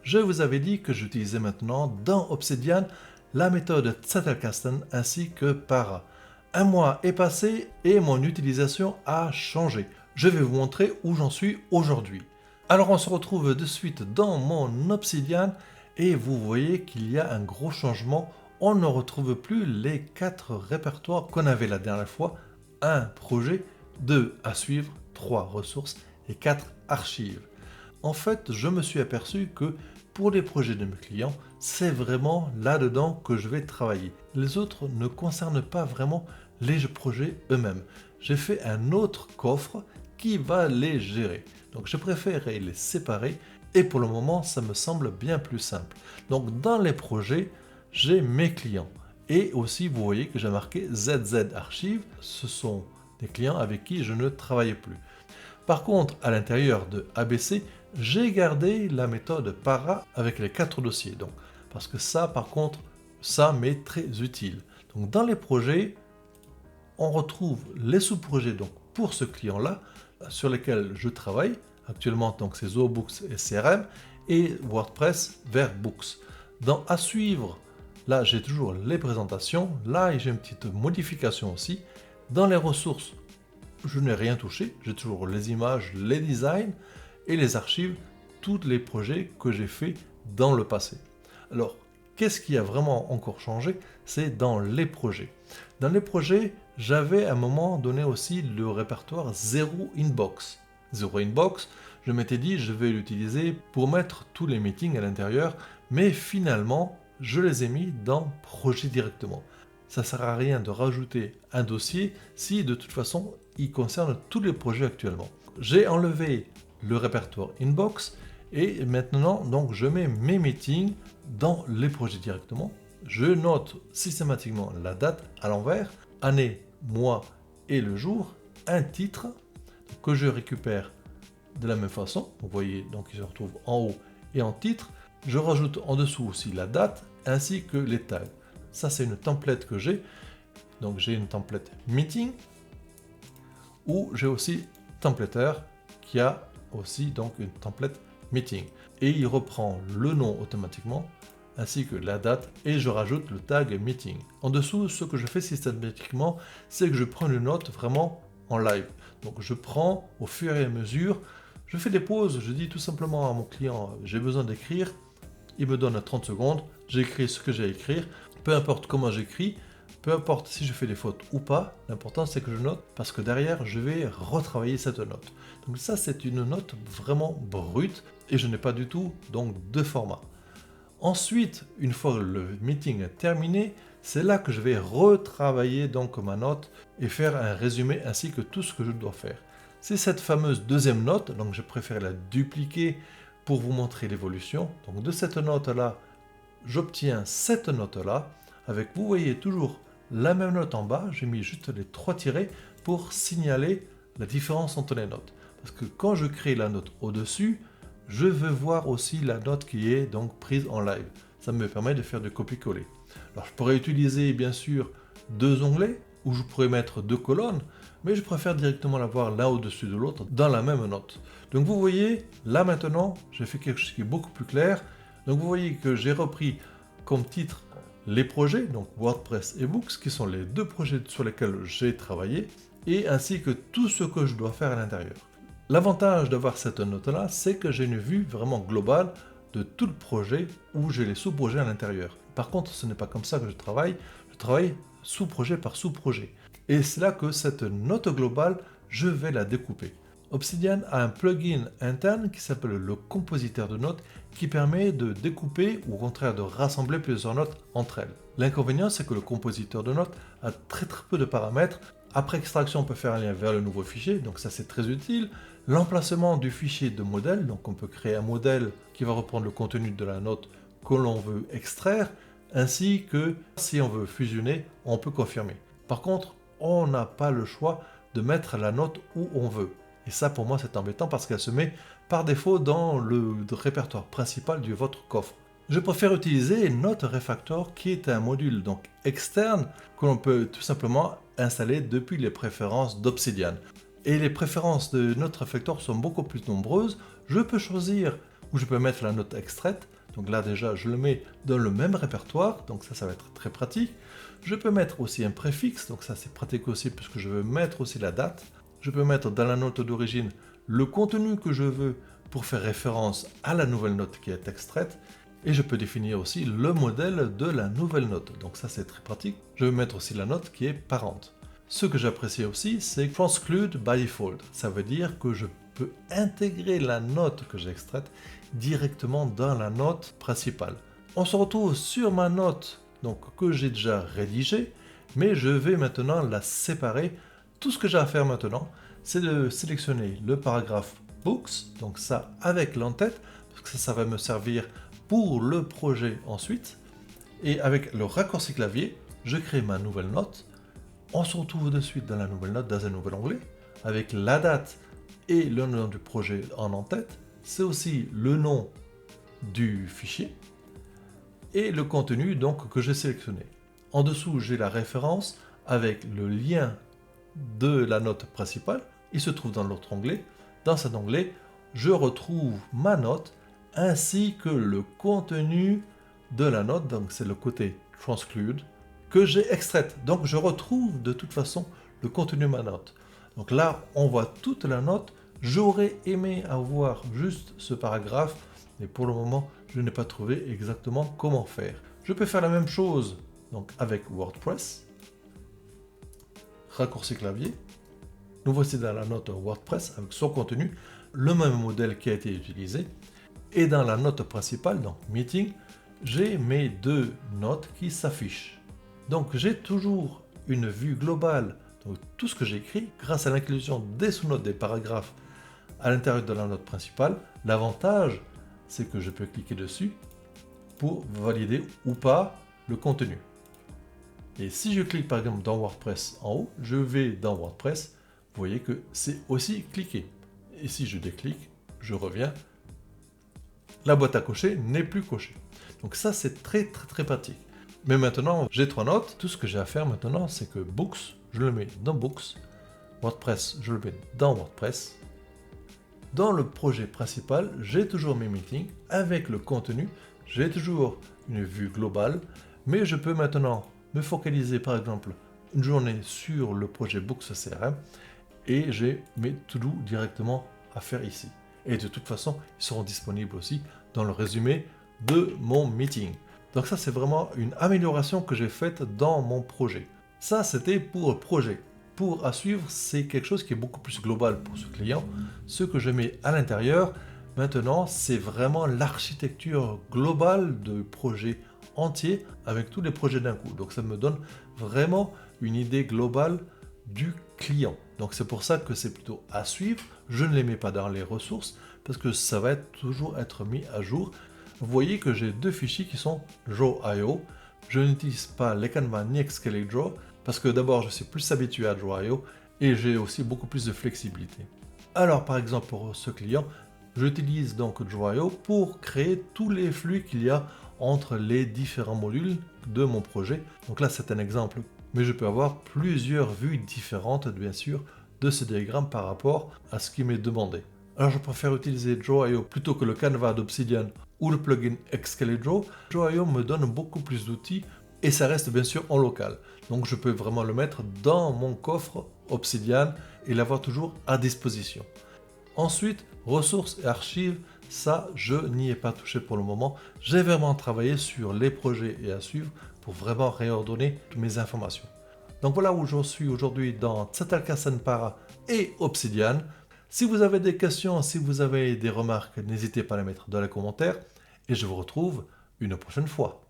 je vous avais dit que j'utilisais maintenant dans Obsidian la méthode Zettelkasten ainsi que Para. Un mois est passé et mon utilisation a changé. Je vais vous montrer où j'en suis aujourd'hui. Alors on se retrouve de suite dans mon Obsidian et vous voyez qu'il y a un gros changement. On ne retrouve plus les 4 répertoires qu'on avait la dernière fois. 1 projet, 2 à suivre, 3 ressources et 4 archives. En fait, je me suis aperçu que pour les projets de mes clients, c'est vraiment là-dedans que je vais travailler. Les autres ne concernent pas vraiment les projets eux-mêmes. J'ai fait un autre coffre qui va les gérer. Donc je préférerais les séparer et pour le moment, ça me semble bien plus simple. Donc dans les projets, j'ai mes clients. Et aussi, vous voyez que j'ai marqué ZZ Archive. Ce sont des clients avec qui je ne travaille plus. Par contre, à l'intérieur de ABC, j'ai gardé la méthode Para avec les 4 dossiers. Donc, parce que ça, par contre, ça m'est très utile. Donc, dans les projets, on retrouve les sous-projets donc, pour ce client-là, sur lesquels je travaille. Actuellement, donc, c'est ZooBooks et CRM, et WordPress vers Books. Dans À suivre, là, j'ai toujours les présentations. Là, j'ai une petite modification aussi. Dans les ressources, je n'ai rien touché. J'ai toujours les images, les designs et les archives, tous les projets que j'ai faits dans le passé. Alors, qu'est-ce qui a vraiment encore changé? C'est dans les projets. Dans les projets, j'avais à un moment donné aussi le répertoire Zero Inbox. Zero Inbox, je m'étais dit, je vais l'utiliser pour mettre tous les meetings à l'intérieur, mais finalement, je les ai mis dans projet directement. Ça ne sert à rien de rajouter un dossier si de toute façon, il concerne tous les projets actuellement. J'ai enlevé le répertoire Inbox et maintenant, donc, je mets mes meetings dans les projets directement. Je note systématiquement la date à l'envers, année, mois et le jour, un titre que je récupère de la même façon. Vous voyez, donc il se retrouve en haut et en titre. Je rajoute en dessous aussi la date ainsi que les tags. Ça, c'est une template que j'ai. Donc, j'ai une template meeting où j'ai aussi templater qui a aussi donc une template meeting. Et il reprend le nom automatiquement ainsi que la date et je rajoute le tag meeting. En dessous, ce que je fais systématiquement, c'est que je prends une note vraiment en live. Donc, je prends au fur et à mesure, je fais des pauses, je dis tout simplement à mon client, j'ai besoin d'écrire. Il me donne 30 secondes, j'écris ce que j'ai à écrire, peu importe comment j'écris, peu importe si je fais des fautes ou pas, l'important c'est que je note parce que derrière je vais retravailler cette note. Donc ça c'est une note vraiment brute et je n'ai pas du tout donc de format. Ensuite, une fois le meeting est terminé, c'est là que je vais retravailler donc ma note et faire un résumé ainsi que tout ce que je dois faire. C'est cette fameuse deuxième note, donc je préfère la dupliquer pour vous montrer l'évolution. Donc de cette note-là, j'obtiens cette note-là, avec, vous voyez toujours la même note en bas, j'ai mis juste les 3 tirets pour signaler la différence entre les notes. Parce que quand je crée la note au-dessus, je veux voir aussi la note qui est donc prise en live. Ça me permet de faire du copier-coller. Alors je pourrais utiliser bien sûr 2 onglets, ou je pourrais mettre 2 colonnes, mais je préfère directement l'avoir l'un au-dessus de l'autre dans la même note. Donc vous voyez, là maintenant, j'ai fait quelque chose qui est beaucoup plus clair. Donc vous voyez que j'ai repris comme titre les projets, donc WordPress et Books, qui sont les 2 projets sur lesquels j'ai travaillé, et ainsi que tout ce que je dois faire à l'intérieur. L'avantage d'avoir cette note-là, c'est que j'ai une vue vraiment globale de tout le projet où j'ai les sous-projets à l'intérieur. Par contre, ce n'est pas comme ça que je travaille sous-projet par sous-projet. Et c'est là que cette note globale, je vais la découper. Obsidian a un plugin interne qui s'appelle le compositeur de notes qui permet de découper ou au contraire de rassembler plusieurs notes entre elles. L'inconvénient, c'est que le compositeur de notes a très peu de paramètres. Après extraction, on peut faire un lien vers le nouveau fichier, donc ça c'est très utile. L'emplacement du fichier de modèle, donc on peut créer un modèle qui va reprendre le contenu de la note que l'on veut extraire, ainsi que si on veut fusionner, on peut confirmer. Par contre, on n'a pas le choix de mettre la note où on veut. Et ça, pour moi, c'est embêtant parce qu'elle se met par défaut dans le répertoire principal de votre coffre. Je préfère utiliser Note Refactor qui est un module donc externe que l'on peut tout simplement installer depuis les préférences d'Obsidian. Et les préférences de Note Refactor sont beaucoup plus nombreuses. Je peux choisir où je peux mettre la note extraite. Donc là déjà, je le mets dans le même répertoire, donc ça va être très pratique. Je peux mettre aussi un préfixe, donc ça c'est pratique aussi puisque je veux mettre aussi la date. Je peux mettre dans la note d'origine le contenu que je veux pour faire référence à la nouvelle note qui est extraite. Et je peux définir aussi le modèle de la nouvelle note. Donc ça c'est très pratique. Je vais mettre aussi la note qui est parente. Ce que j'apprécie aussi, c'est Transclude by Default. Ça veut dire que je peux intégrer la note que j'ai extraite directement dans la note principale. On se retrouve sur ma note donc, que j'ai déjà rédigée, mais je vais maintenant la séparer. Tout ce que j'ai à faire maintenant, c'est de sélectionner le paragraphe Books, donc ça avec l'entête, parce que ça va me servir pour le projet ensuite. Et avec le raccourci clavier, je crée ma nouvelle note. On se retrouve de suite dans la nouvelle note, dans un nouvel onglet, avec la date et le nom du projet en tête. C'est aussi le nom du fichier et le contenu donc que j'ai sélectionné. En dessous, j'ai la référence avec le lien de la note principale. Il se trouve dans l'autre onglet. Dans cet onglet, je retrouve ma note ainsi que le contenu de la note, donc c'est le côté Transclude, que j'ai extraite. Donc je retrouve de toute façon le contenu de ma note. Donc là, on voit toute la note. J'aurais aimé avoir juste ce paragraphe, mais pour le moment, je n'ai pas trouvé exactement comment faire. Je peux faire la même chose donc avec WordPress. Raccourci clavier. Nous voici dans la note WordPress avec son contenu, le même modèle qui a été utilisé. Et dans la note principale, donc Meeting, j'ai mes deux notes qui s'affichent. Donc j'ai toujours une vue globale de tout ce que j'écris grâce à l'inclusion des sous-notes des paragraphes à l'intérieur de la note principale. L'avantage, c'est que je peux cliquer dessus pour valider ou pas le contenu. Et si je clique par exemple dans WordPress en haut, je vais dans WordPress, vous voyez que c'est aussi cliqué. Et si je déclique, je reviens, la boîte à cocher n'est plus cochée. Donc ça c'est très pratique. Mais maintenant, j'ai trois notes. Tout ce que j'ai à faire maintenant, c'est que Books, je le mets dans Books. WordPress, je le mets dans WordPress. Dans le projet principal, j'ai toujours mes meetings avec le contenu. J'ai toujours une vue globale. Mais je peux maintenant me focaliser, par exemple, une journée sur le projet Books CRM. Et j'ai mes to-do directement à faire ici. Et de toute façon, ils seront disponibles aussi dans le résumé de mon meeting. Donc ça, c'est vraiment une amélioration que j'ai faite dans mon projet. Ça, c'était pour le projet. Pour à suivre, c'est quelque chose qui est beaucoup plus global pour ce client. Ce que je mets à l'intérieur, maintenant, c'est vraiment l'architecture globale de projet entier avec tous les projets d'un coup. Donc ça me donne vraiment une idée globale du client. Donc c'est pour ça que c'est plutôt à suivre. Je ne les mets pas dans les ressources parce que ça va toujours être mis à jour. Vous voyez que j'ai deux fichiers qui sont Draw.io. Je n'utilise pas les Canva ni Excelate Draw parce que d'abord je suis plus habitué à Draw.io et j'ai aussi beaucoup plus de flexibilité. Alors par exemple pour ce client, j'utilise donc Draw.io pour créer tous les flux qu'il y a entre les différents modules de mon projet. Donc là c'est un exemple, mais je peux avoir plusieurs vues différentes bien sûr de ce diagramme par rapport à ce qui m'est demandé. Alors je préfère utiliser Draw.io plutôt que le Canva d'Obsidian ou le plugin Excelate Draw. Draw.io me donne beaucoup plus d'outils et ça reste bien sûr en local. Donc je peux vraiment le mettre dans mon coffre Obsidian et l'avoir toujours à disposition. Ensuite, ressources et archives, ça je n'y ai pas touché pour le moment. J'ai vraiment travaillé sur les projets et à suivre pour vraiment réordonner toutes mes informations. Donc voilà où je suis aujourd'hui dans Zettelkasten Para et Obsidian. Si vous avez des questions, si vous avez des remarques, n'hésitez pas à les mettre dans les commentaires et je vous retrouve une prochaine fois.